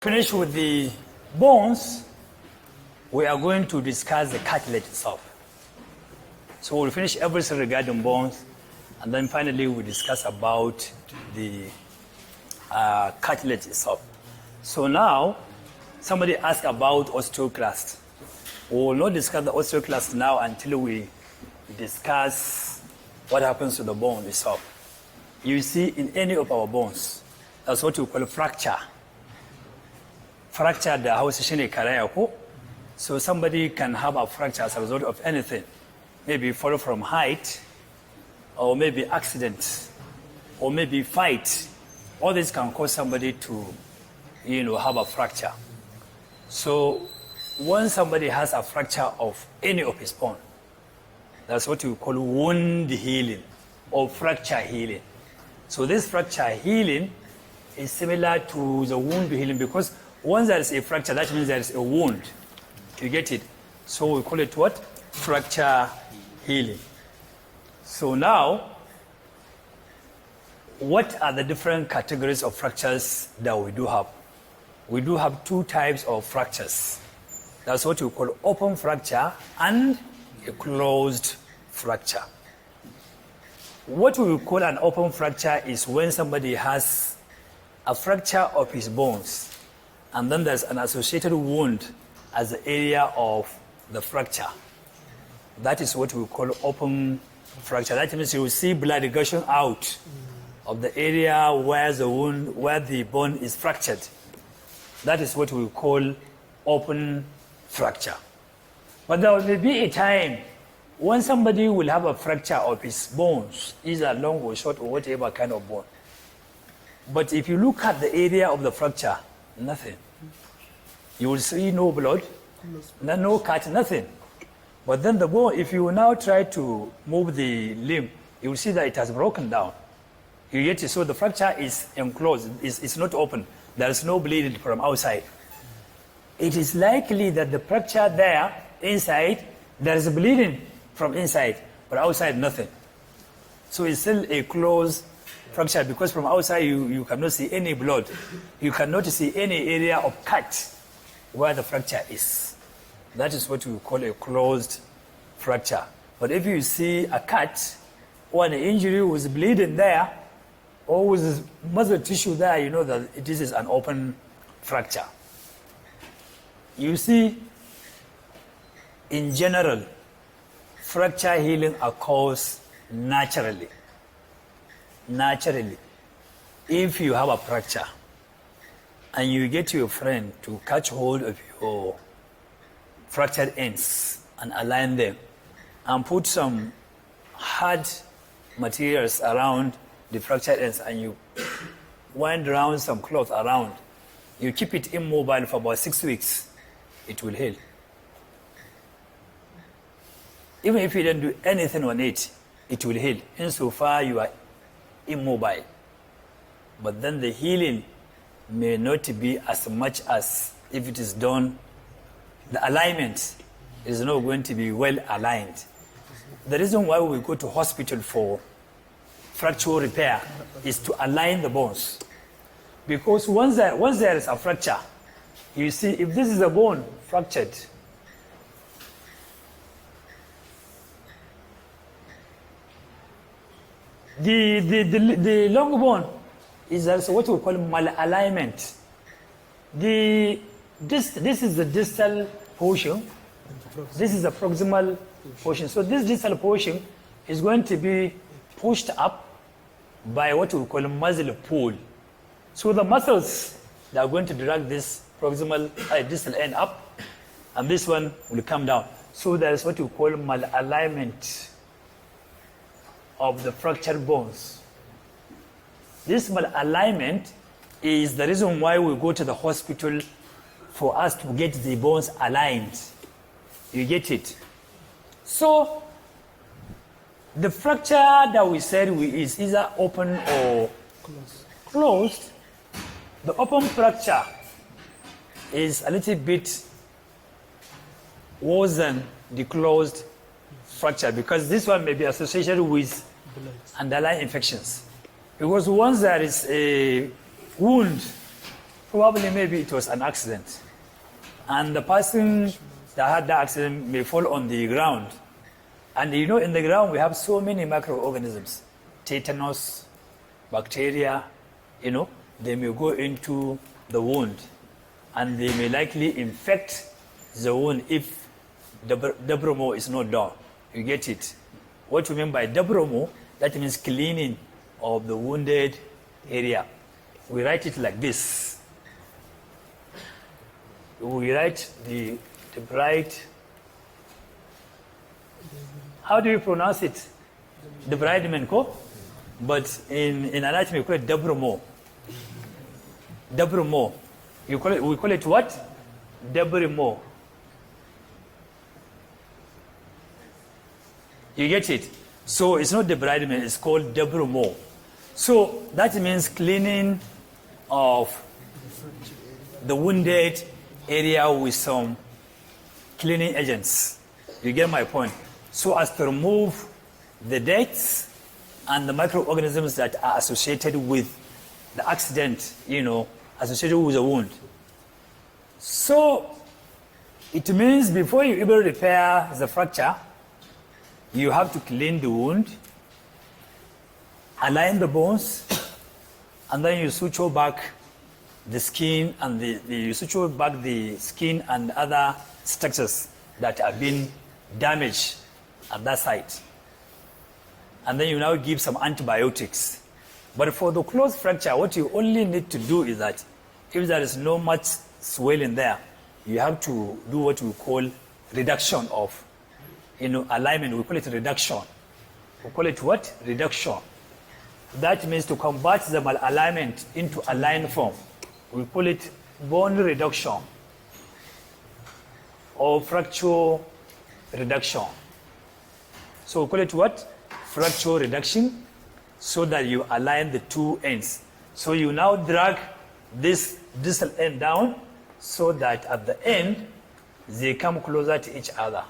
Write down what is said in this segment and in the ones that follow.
Finish with the bones, we are going to discuss the cartilage itself. So we'll finish everything regarding bones, and then finally we'll discuss about the cartilage itself. So now, somebody asked about osteoclast. We will not discuss the osteoclast now until we discuss what happens to the bone itself. You see, in any of our bones, that's what we call fracture. Fracture da Hausa shine karaya ko? So somebody can have a fracture as a result of anything. Maybe fall from height, or maybe accident, or maybe fight. All this can cause somebody to, have a fracture. So when somebody has a fracture of any of his bone, that's what we call wound healing or fracture healing. So this fracture healing is similar to the wound healing because once there is a fracture, that means there is a wound. You get it? So we call it what? Fracture healing. So now, what are the different categories of fractures that we do have? We do have two types of fractures. That's what we call open fracture and a closed fracture. What we call an open fracture is when somebody has a fracture of his bones, and then there's an associated wound as the area of the fracture. That is what we call open fracture. That means you will see blood gushing out of the area where the bone is fractured. That is what we call open fracture. But there will be a time when somebody will have a fracture of his bones, either long or short or whatever kind of bone. But if you look at the area of the fracture, nothing. You will see no blood, no cut, nothing. But then the bone, if you now try to move the limb, you will see that it has broken down. You get it? So the fracture is enclosed, it's not open. There is no bleeding from outside. It is likely that the fracture there, inside, there is bleeding from inside, but outside nothing. So it's still a closed fracture because from outside you cannot see any blood. You cannot see any area of cut where the fracture is. That is what we call a closed fracture. But if you see a cut or an injury with bleeding there or with muscle tissue there, you know that this is an open fracture. You see, in general, fracture healing occurs naturally. Naturally. If you have a fracture and you get your friend to catch hold of your fractured ends and align them and put some hard materials around the fractured ends and you wind around some cloth around, you keep it immobile for about 6 weeks, it will heal. Even if you don't do anything on it, it will heal. Insofar you are immobile. But then the healing may not be as much as if it is done. The alignment is not going to be well aligned. The reason why we go to hospital for fracture repair is to align the bones. Because once there is a fracture, you see, if this is a bone fractured, the long bone is also what we call malalignment. This is the distal portion. This is the proximal portion. So this distal portion is going to be pushed up by what we call muscle pull. So the muscles that are going to drag this proximal distal end up, and this one will come down. So there is what we call malalignment of the fractured bones. This malalignment is the reason why we go to the hospital for us to get the bones aligned. You get it? So the fracture that we said is either open or closed. The open fracture is a little bit worse than the closed fracture because this one may be associated with underlying infections. Because once there is a wound Probably maybe it was an accident. And the person that had the accident may fall on the ground. And you know, in the ground we have so many microorganisms, tetanus, bacteria, you know, they may go into the wound and they may likely infect the wound if the debromo is not done. You get it? What we mean by debromo, that means cleaning of the wounded area. We write it like this. We write the bright. How do you pronounce it? The debridement, ko? But in anatomy, we call it debromo. Debromo. We call it what? Debromo. You get it? So it's not debridement, it's called debromo. So that means cleaning of the wounded area with some cleaning agents. You get my point? So as to remove the dirt and the microorganisms that are associated with the accident, you know, associated with the wound. So it means before you even repair the fracture, you have to clean the wound, align the bones, and then you suture back the skin and you suture back the skin and other structures that have been damaged at that site. And then you now give some antibiotics. But for the closed fracture, what you only need to do is that if there is no much swelling there, you have to do what we call reduction of, you know, alignment. We call it reduction. We call it what? Reduction. That means to convert the malalignment into aligned form. We call it bone reduction or fracture reduction. So we call it what? Fracture reduction, so that you align the two ends. So you now drag this distal end down so that at the end they come closer to each other.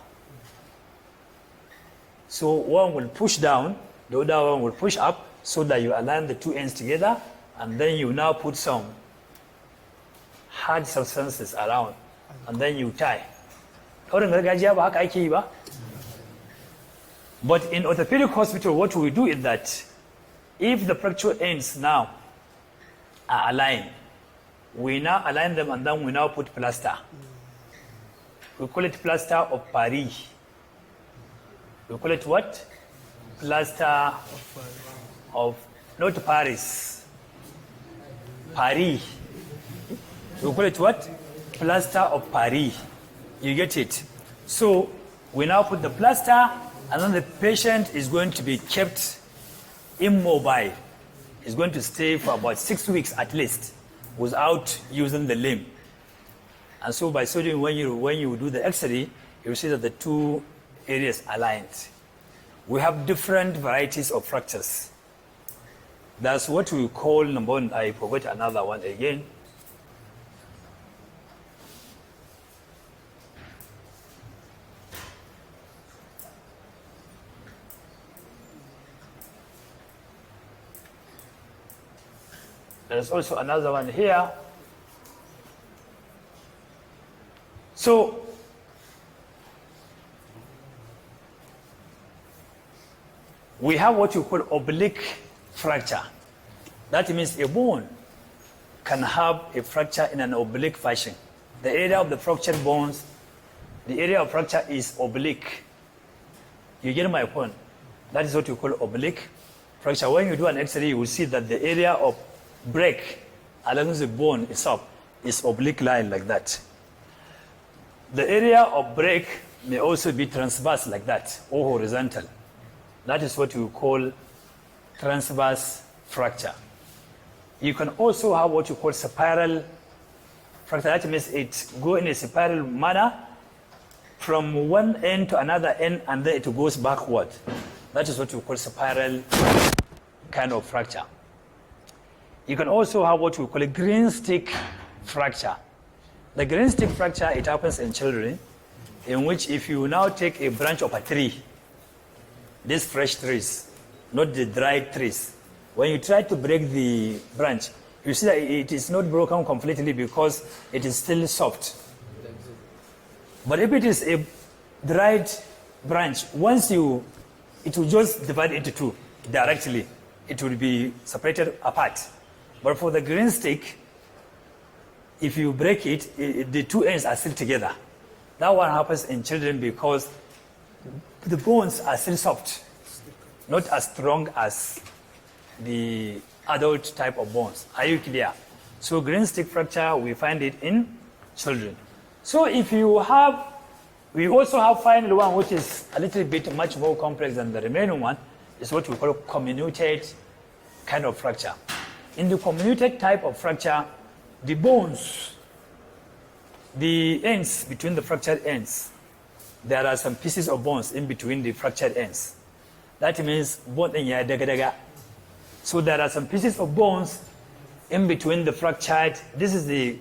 So one will push down, the other one will push up, so that you align the two ends together, and then you now put some hard substances around, and then you tie. But in orthopedic hospital, what we do is that if the fracture ends now are aligned, we now align them and then we now put plaster. We call it plaster of Paris. We call it what? Plaster of, not Paris. Paris. We call it what? Plaster of Paris. You get it? So we now put the plaster, and then the patient is going to be kept immobile. He's going to stay for about 6 weeks at least without using the limb. And so by so doing, when you do the X-ray, you see that the two areas aligned. We have different varieties of fractures. That's what we call, number one, I forgot another one again. There's also another one here. So, we have what you call oblique fracture. That means a bone can have a fracture in an oblique fashion. The area of the fractured bones, the area of fracture is oblique. You get my point? That is what you call oblique fracture. When you do an X-ray, you will see that the area of break along the bone itself is oblique line like that. The area of break may also be transverse like that or horizontal. That is what we call transverse fracture. You can also have what you call spiral fracture. That means it goes in a spiral manner from one end to another end, and then it goes backward. That is what we call spiral kind of fracture. You can also have what we call a green stick fracture. The green stick fracture, it happens in children, in which if you now take a branch of a tree, these fresh trees, not the dried trees, when you try to break the branch, You see that it is not broken completely because it is still soft. But if it is a dried branch, it will just divide into two directly. It will be separated apart. But for the green stick, if you break it, the two ends are still together. That one happens in children because the bones are still soft, not as strong as the adult type of bones. Are you clear? So green stick fracture, we find it in children. So we also have final one, which is a little bit much more complex than the remaining one, is what we call comminuted kind of fracture. In the comminuted type of fracture, the bones, the ends between the fractured ends, there are some pieces of bones in between the fractured ends. That means bone daga daga. So there are some pieces of bones in between the fractured. This is the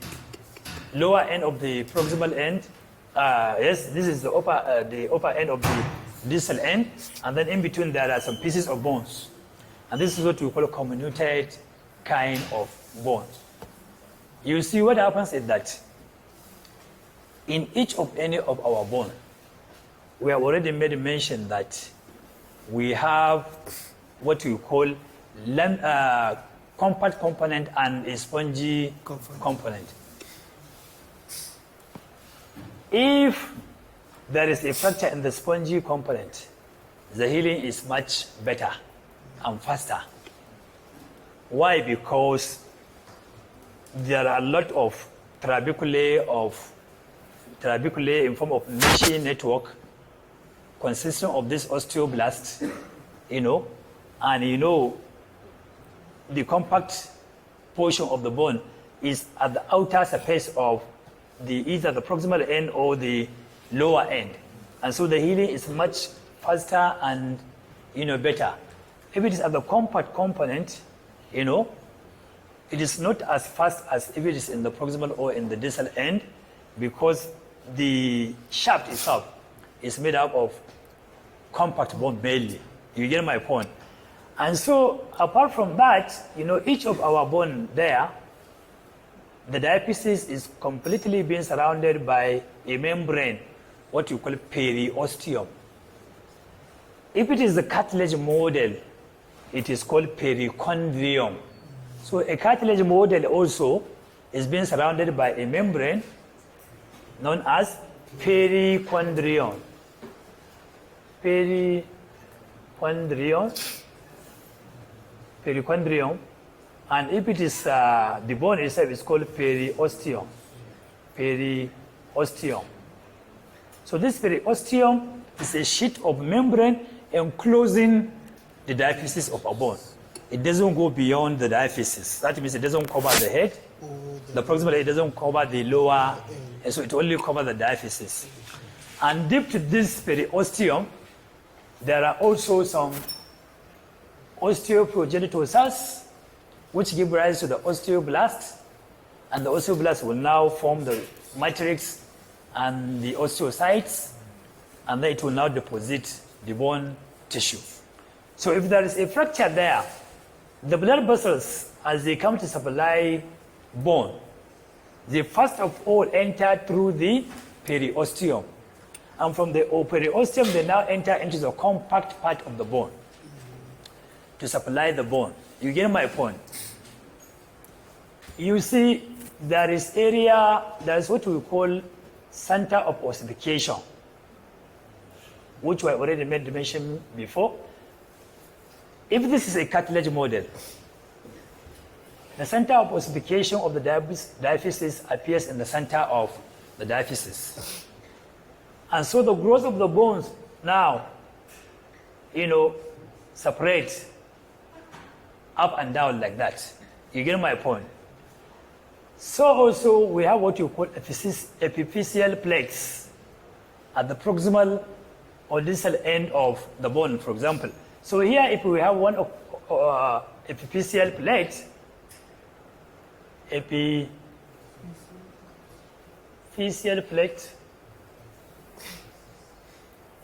lower end of the proximal end. Yes, this is the upper end of the distal end, and then in between there are some pieces of bones. And this is what we call a comminuted kind of bone. You see what happens is that in each of any of our bone, we have already made mention that we have what we call compact component and a spongy component. If there is a fracture in the spongy component, the healing is much better and faster. Why? Because there are a lot of trabeculae in form of meshy network consisting of this osteoblast, and the compact portion of the bone is at the outer surface of either the proximal end or the lower end. And so the healing is much faster and better. If it is at the compact component, it is not as fast as if it is in the proximal or in the distal end, because the shaft itself is made up of compact bone mainly. You get my point? And so apart from that, each of our bone there, the diaphysis is completely being surrounded by a membrane, what you call periosteum. If it is the cartilage model, it is called perichondrium. So a cartilage model also is being surrounded by a membrane known as perichondrium. Perichondrium. And if it is the bone itself, is called periosteum. Periosteum. So this periosteum is a sheet of membrane enclosing the diaphysis of a bone. It doesn't go beyond the diaphysis. That means it doesn't cover the head. The proximal head doesn't cover the lower, and so it only covers the diaphysis. And deep to this periosteum, there are also some osteoprogenitor cells, which give rise to the osteoblast, and the osteoblast will now form the matrix and the osteocytes, and then it will now deposit the bone tissue. So if there is a fracture there, the blood vessels, as they come to supply bone, they first of all enter through the periosteum. And from the periosteum, they now enter into the compact part of the bone to supply the bone. You get my point? You see, there is what we call center of ossification, which I already made mention before. If this is a cartilage model, the center of ossification of the diaphysis appears in the center of the diaphysis. And so the growth of the bones now, separate up and down like that. You get my point? So also we have what you call epiphyseal plates at the proximal or distal end of the bone, for example. So here, if we have one epiphyseal plate,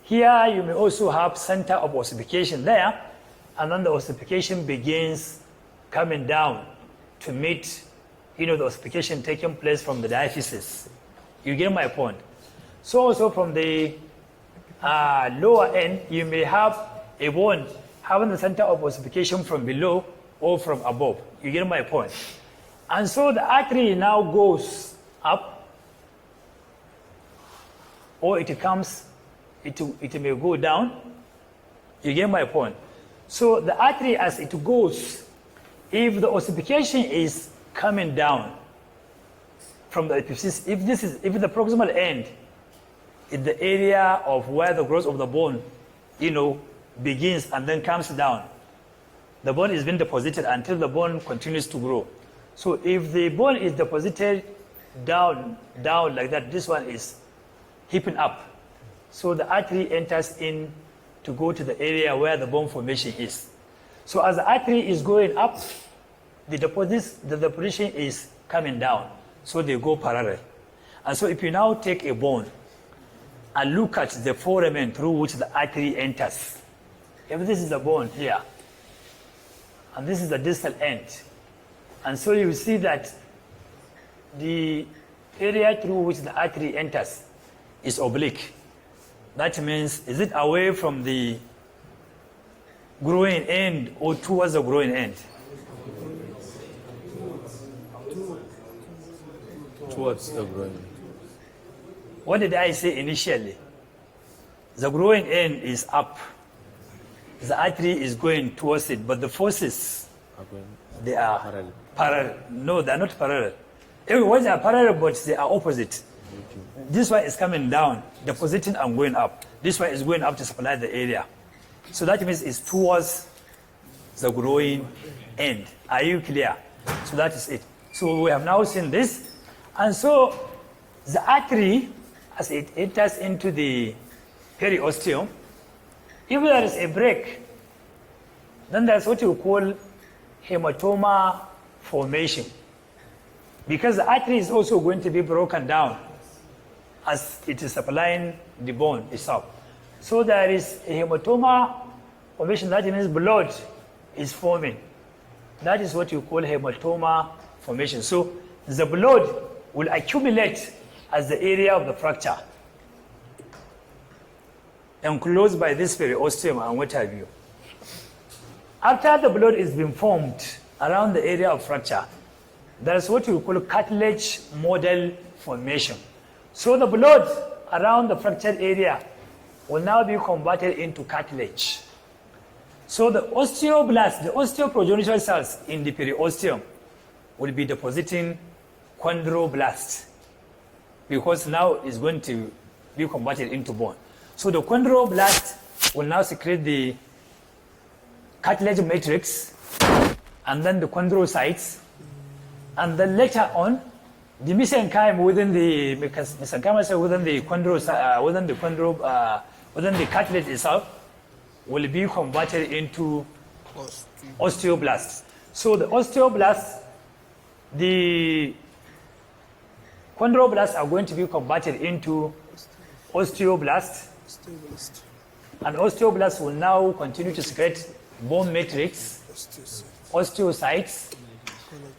here you may also have center of ossification there, and then the ossification begins coming down to meet, the ossification taking place from the diaphysis. You get my point? So also from the lower end, you may have a bone having the center of ossification from below or from above. You get my point? And so the artery now goes up, or it may go down. You get my point? So the artery, as it goes, if the ossification is coming down from the epiphysis, if the proximal end is the area of where the growth of the bone, begins and then comes down, the bone is being deposited until the bone continues to grow. So if the bone is deposited down like that, this one is heaping up. So the artery enters in to go to the area where the bone formation is. So as the artery is going up, the deposition is coming down. So they go parallel. And so if you now take a bone and look at the foramen through which the artery enters, if this is the bone here, and this is the distal end, and so you see that the area through which the artery enters is oblique. That means, is it away from the growing end or towards the growing end? Towards the growing end. What did I say initially? The growing end is up. The artery is going towards it, but the forces, they are parallel. No, they are not parallel. Everyone they are parallel, but they are opposite. This one is coming down, depositing and going up. This one is going up to supply the area. So that means it's towards the growing end. Are you clear? So that is it. So we have now seen this. And so the artery, as it enters into the periosteum, if there is a break, then that's what you call hematoma formation. Because the artery is also going to be broken down as it is supplying the bone itself. So there is a hematoma formation, that means blood is forming. That is what you call hematoma formation. So the blood will accumulate as the area of the fracture, enclosed by this periosteum and what have you. After the blood is being formed around the area of fracture, there is what you call cartilage model formation. So the blood around the fractured area will now be converted into cartilage. So the osteoblasts, the osteoprogenital cells in the periosteum, will be depositing chondroblasts, because now it's going to be converted into bone. So the chondroblast will now secrete the cartilage matrix, and then the chondrocytes, and then later on, the mesenchyme within the cartilage itself will be converted into osteoblasts. So the osteoblasts, the chondroblasts are going to be converted into osteoblasts, and osteoblasts will now continue to secrete bone matrix, osteocytes,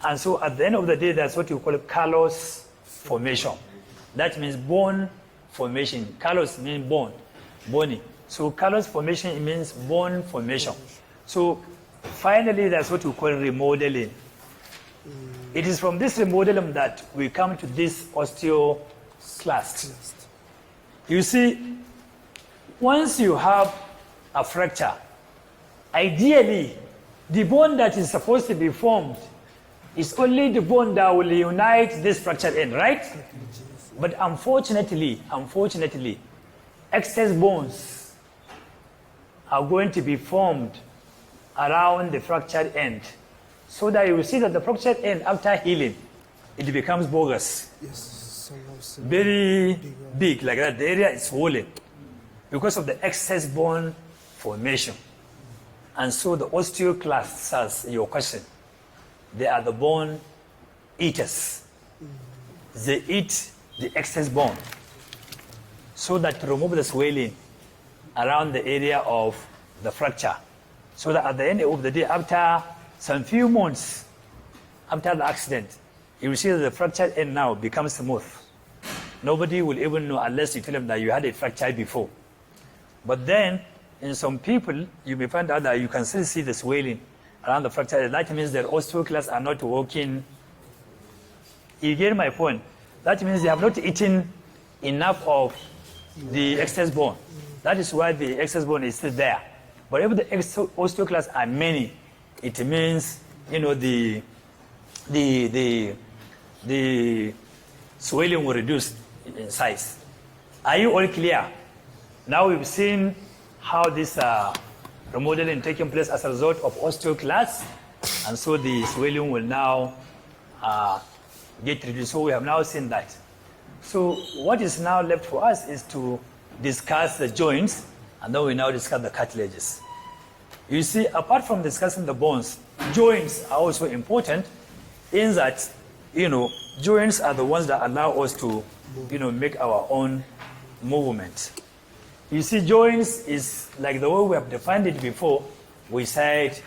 and so at the end of the day, that's what you call callus formation. That means bone formation. Callus means bone, bony. So callus formation means bone formation. So finally, that's what we call remodeling. It is from this remodeling that we come to this osteoclast. You see, once you have a fracture, ideally, the bone that is supposed to be formed is only the bone that will unite this fractured end, right? But unfortunately, excess bones are going to be formed around the fractured end, so that you will see that the fractured end, after healing, it becomes bogus. Yes, very big, like that. The area is swollen because of the excess bone formation. And so the osteoclast cells, your question, they are the bone eaters. They eat the excess bone so that to remove the swelling around the area of the fracture. So that at the end of the day, after some few months, after the accident, you will see that the fractured end now becomes smooth. Nobody will even know unless you tell them that you had a fracture before. But then, in some people, you may find out that you can still see the swelling around the fracture. That means their osteoclasts are not working. You get my point? That means they have not eaten enough of the excess bone. That is why the excess bone is still there. But if the osteoclasts are many, it means, the swelling will reduce in size. Are you all clear? Now we've seen how this remodeling taking place as a result of osteoclasts, and so the swelling will now get reduced. So we have now seen that. So what is now left for us is to discuss the joints, and then we now discuss the cartilages. You see, apart from discussing the bones, joints are also important in that, joints are the ones that allow us to, make our own movement. You see, joints is like the way we have defined it before. We said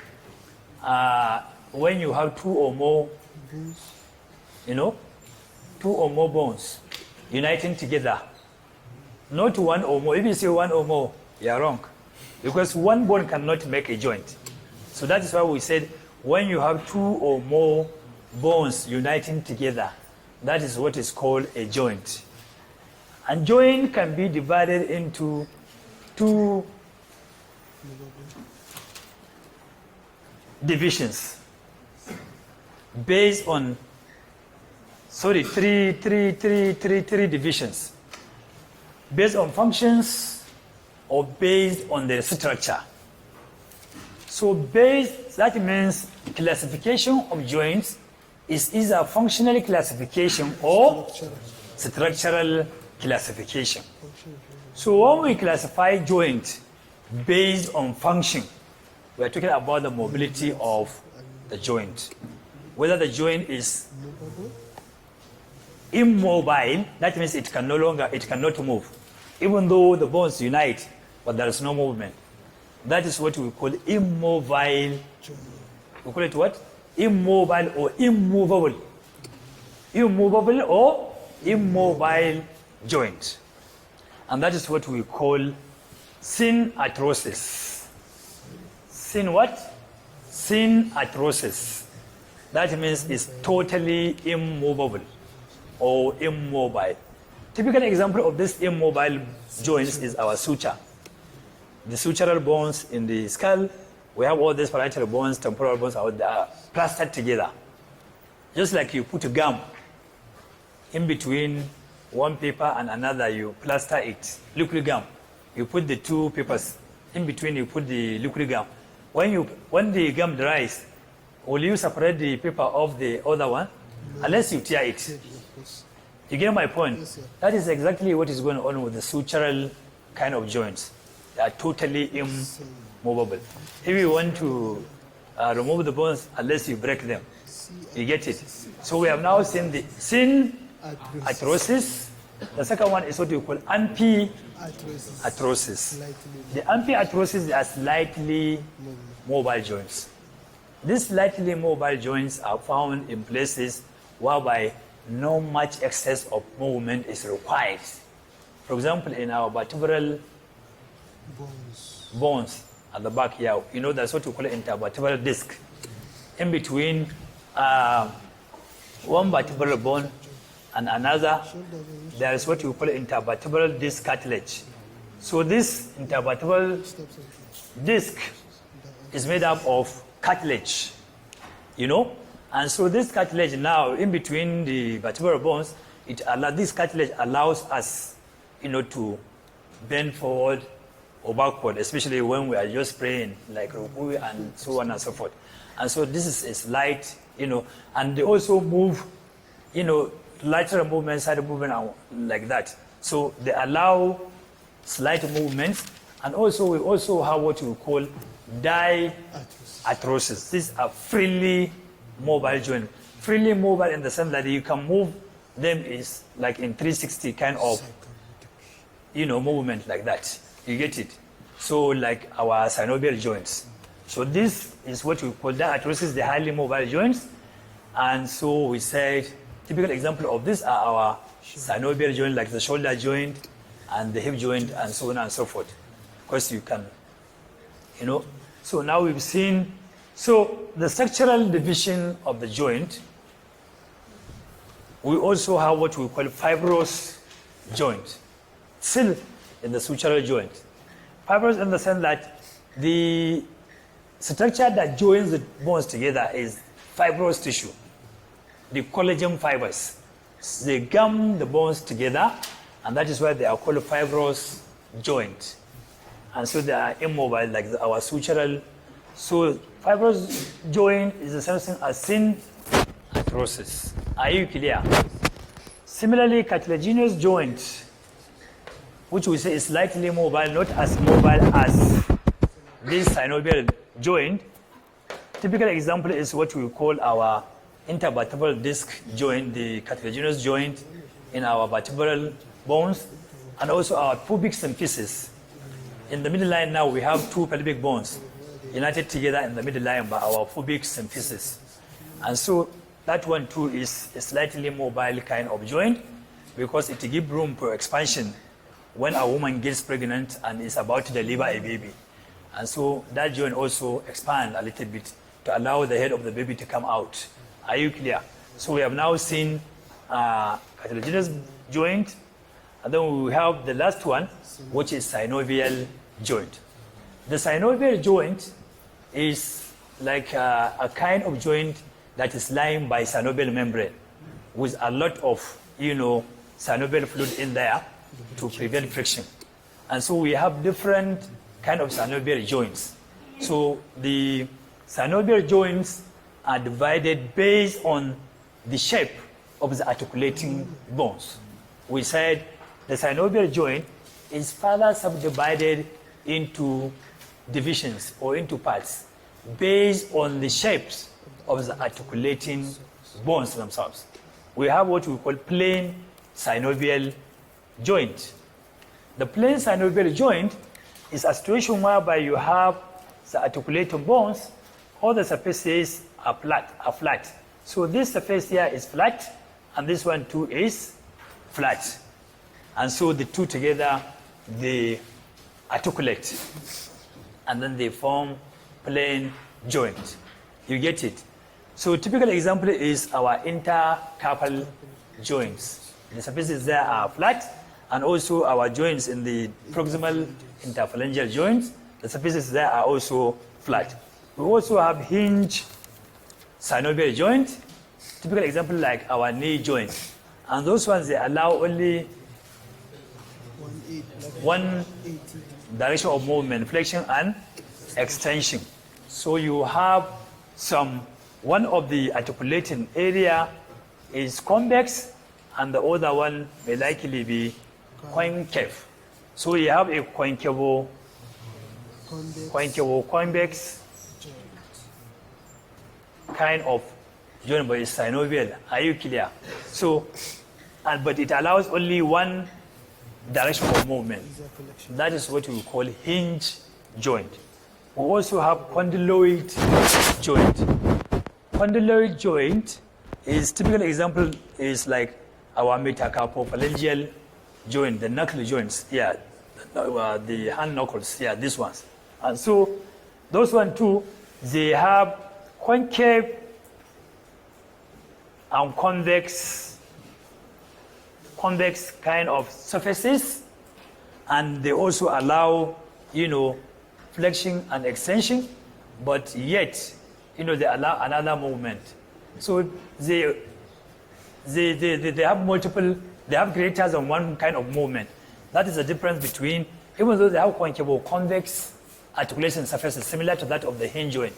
when you have two or more bones uniting together, not one or more. If you say one or more, you're wrong. Because one bone cannot make a joint. So that is why we said when you have two or more bones uniting together, that is what is called a joint. And joint can be divided into two divisions based on, three divisions based on functions or based on the structure. So that means classification of joints is either functional classification or structural classification. So when we classify joint based on function, we are talking about the mobility of the joint. Whether the joint is immobile, that means it cannot move. Even though the bones unite, but there is no movement. That is what we call immobile. We call it what? Immobile or immovable. Immovable or immobile joint. And that is what we call synarthrosis. Syn what? Synarthrosis. That means it's totally immovable or immobile. Typical example of this immobile joints is our suture. The sutural bones in the skull, we have all these parietal bones, temporal bones are plastered together. Just like you put a gum in between one paper and another, you plaster it, liquid gum. You put the two papers in between, you put the liquid gum. When the gum dries, will you separate the paper of the other one? Unless you tear it. You get my point? Yes, that is exactly what is going on with the sutural kind of joints. They are totally immovable. If you want to remove the bones, unless you break them, you get it. So we have now seen the synarthrosis. The second one is what we call amphiarthrosis. The amphiarthrosis are slightly mobile joints. These slightly mobile joints are found in places whereby no much excess of movement is required. For example, in our vertebral bones at the back here, that's what we call an intervertebral disc. In between one vertebral bone and another, there is what we call intervertebral disc cartilage. So this intervertebral disc is made up of cartilage, and so this cartilage now in between the vertebral bones, this cartilage allows us, to bend forward or backward, especially when we are just praying, like Ruku and so on and so forth. And so this is a slight, and they also move, lateral movement, side movement, like that. So they allow slight movements, and also we also have what we call diarthrosis. These are freely mobile joint. Freely mobile in the sense that you can move them is like in 360 kind of, movement like that. You get it? So like our synovial joints. So this is what we call diarthrosis, the highly mobile joints. And so we said, typical example of this are our synovial joint, like the shoulder joint and the hip joint and so on and so forth. Of course, you can, So now we've seen, so the structural division of the joint, we also have what we call fibrous joint, still in the sutural joint. Fibrous in the sense that the structure that joins the bones together is fibrous tissue, the collagen fibers. They gum the bones together, and that is why they are called fibrous joint. And so they are immobile, like our sutural. So fibrous joint is the same thing as thin arthrosis. Are you clear? Similarly, cartilaginous joint, which we say is slightly mobile, not as mobile as this synovial joint. Typical example is what we call our intervertebral disc joint, the cartilaginous joint in our vertebral bones, and also our pubic symphysis. In the middle line now, we have two pelvic bones united together in the middle line by our pubic symphysis. And so that one too is a slightly mobile kind of joint because it gives room for expansion when a woman gets pregnant and is about to deliver a baby. And so that joint also expands a little bit to allow the head of the baby to come out. Are you clear? So we have now seen cartilaginous joint, and then we have the last one, which is synovial joint. The synovial joint is like a kind of joint that is lined by synovial membrane with a lot of, synovial fluid in there to prevent friction. And so we have different kind of synovial joints. So the synovial joints are divided based on the shape of the articulating bones. We said the synovial joint is further subdivided into divisions or into parts based on the shapes of the articulating bones themselves. We have what we call plain synovial joint. The plain synovial joint is a situation whereby you have the articulating bones, all the surfaces are flat. So this surface here is flat, and this one too is flat. And so the two together, they articulate, and then they form plain joint. You get it? So typical example is our intercarpal joints. The surfaces there are flat, and also our joints in the proximal interphalangeal joints, the surfaces there are also flat. We also have hinge synovial joint, typical example like our knee joint. And those ones, they allow only one direction of movement, flexion and extension. So you have one of the articulating area is convex, and the other one may likely be concave. So you have a convex kind of joint, but it's synovial. Are you clear? So, but it allows only one direction of movement. That is what we call hinge joint. We also have condyloid joint. Condyloid joint is typical example is like our metacarpophalangeal joint, the knuckle joints. Yeah, the hand knuckles. Yeah, these ones. And so those one too, they have concave and convex kind of surfaces, and they also allow, flexion and extension, but yet, they allow another movement. So they have multiple, they have greater than one kind of movement. That is the difference between, even though they have concave or convex articulation surfaces similar to that of the hinge joint,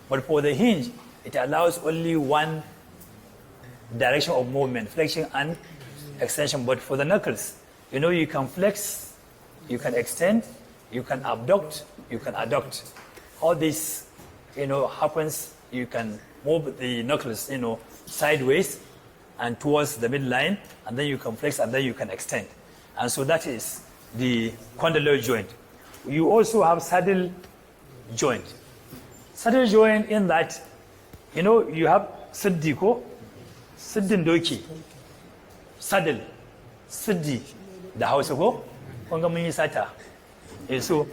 but for the hinge, it allows only one direction of movement, flexion and extension. But for the knuckles, you can flex, you can extend, you can abduct, you can adduct. All this, happens. You can move the knuckles, sideways and towards the midline, and then you can flex, and then you can extend. And so that is the condyloid joint. You also have saddle joint. Saddle joint in that, you have siddi ko siddin doki saddle siddi da Hausa ko kun ga mun yi sata so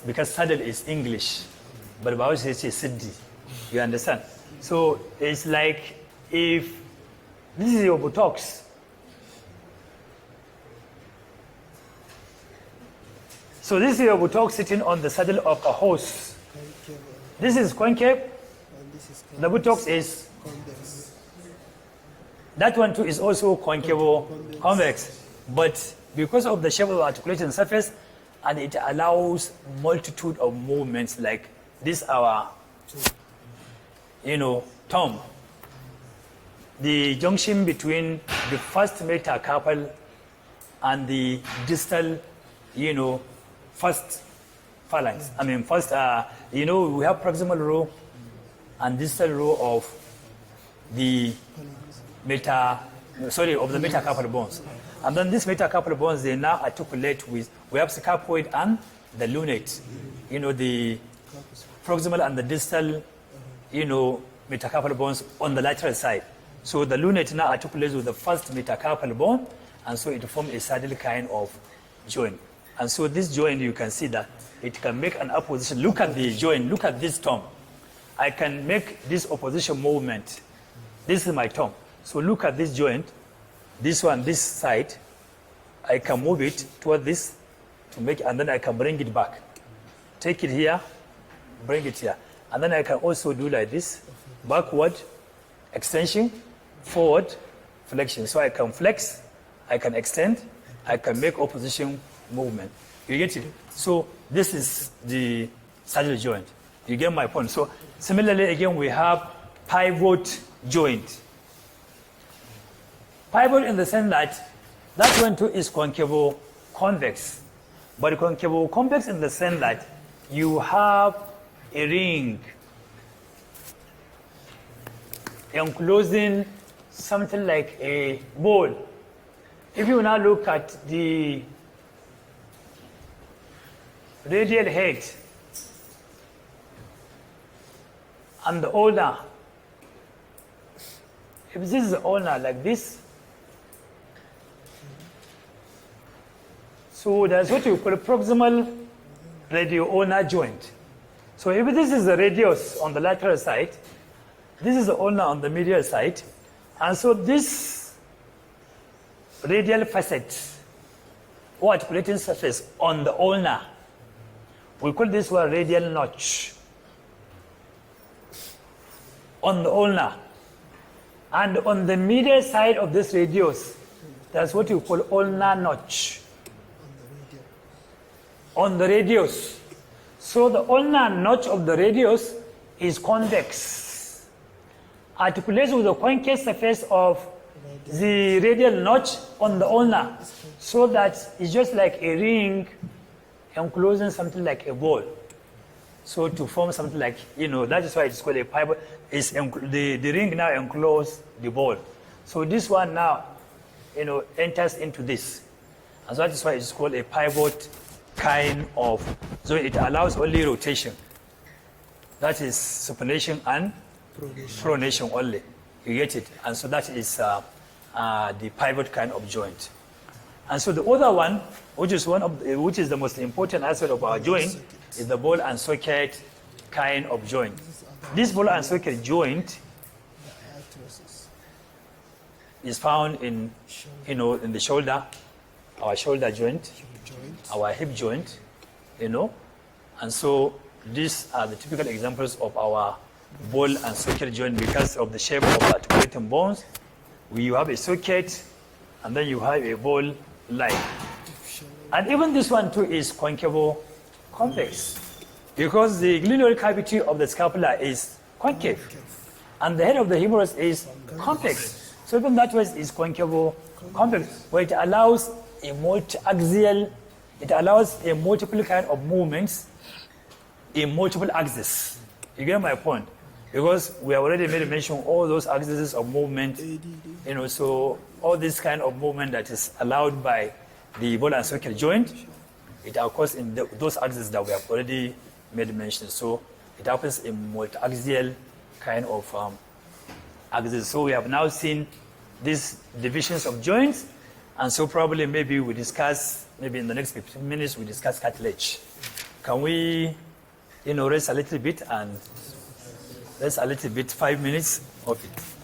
because saddle is English but Bahaushe say siddi, you understand? So it's like if this is your buttocks, so this is your buttocks sitting on the saddle of a horse. This is concave, the buttocks is that one too is also concave, convex, but because of the shape of the articulating surface, and it allows multitude of movements like this our thumb, the junction between the first metacarpal and the distal first phalanx. I mean first we have proximal row and distal row of the metacarpal bones. And then these metacarpal bones, they now articulate with, we have scapuloid and the lunate, the proximal and the distal, metacarpal bones on the lateral side. So the lunate now articulates with the first metacarpal bone, and so it forms a saddle kind of joint. And so this joint, you can see that it can make an opposition. Look at the joint, look at this thumb. I can make this opposition movement. This is my thumb. So look at this joint. This one, this side, I can move it toward this to make, and then I can bring it back. Take it here, bring it here. And then I can also do like this, backward, extension, forward, flexion. So I can flex, I can extend, I can make opposition movement. You get it? So this is the saddle joint. You get my point? So similarly, again, we have pivot joint. Pivot in the sense that one too is concavo convex, but concavo convex in the sense that you have a ring enclosing something like a ball. If you now look at the radial head and the ulna, if this is the ulna like this, so that's what you call a proximal radio-ulnar joint. So if this is the radius on the lateral side, this is the ulna on the medial side, and so this radial facet or articulating surface on the ulna, we call this one radial notch on the ulna. And on the medial side of this radius, that's what you call ulnar notch. On the radius. So the ulnar notch of the radius is convex. Articulates with the concave surface of the radial notch on the ulnar, so that it's just like a ring enclosing something like a ball. So to form something like, that is why it's called a pivot. The ring now encloses the ball. So this one now, enters into this. And so that is why it's called a pivot kind of, so it allows only rotation. That is supination and pronation only. You get it? And so that is the pivot kind of joint. And so the other one, which is the most important aspect of our joint, is the ball and socket kind of joint. This ball and socket joint is found in the shoulder, our shoulder joint, our hip joint, and so these are the typical examples of our ball and socket joint because of the shape of the articulating bones. You have a socket, and then you have a ball line. And even this one too is concavo convex, because the glenoid cavity of the scapula is concave, and the head of the humerus is convex. So even that way is concavo convex, where it allows a multi-axial, it allows a multiple kind of movements in multiple axes. You get my point? Because we have already made mention all those axes of movement, so all this kind of movement that is allowed by the ball and socket joint, it occurs in those axes that we have already made mention. So it happens in multi-axial kind of axis. So we have now seen these divisions of joints, and so probably maybe we discuss, maybe in the next 15 minutes, we discuss cartilage. Can we, rest a little bit and rest a little bit, 5 minutes of it.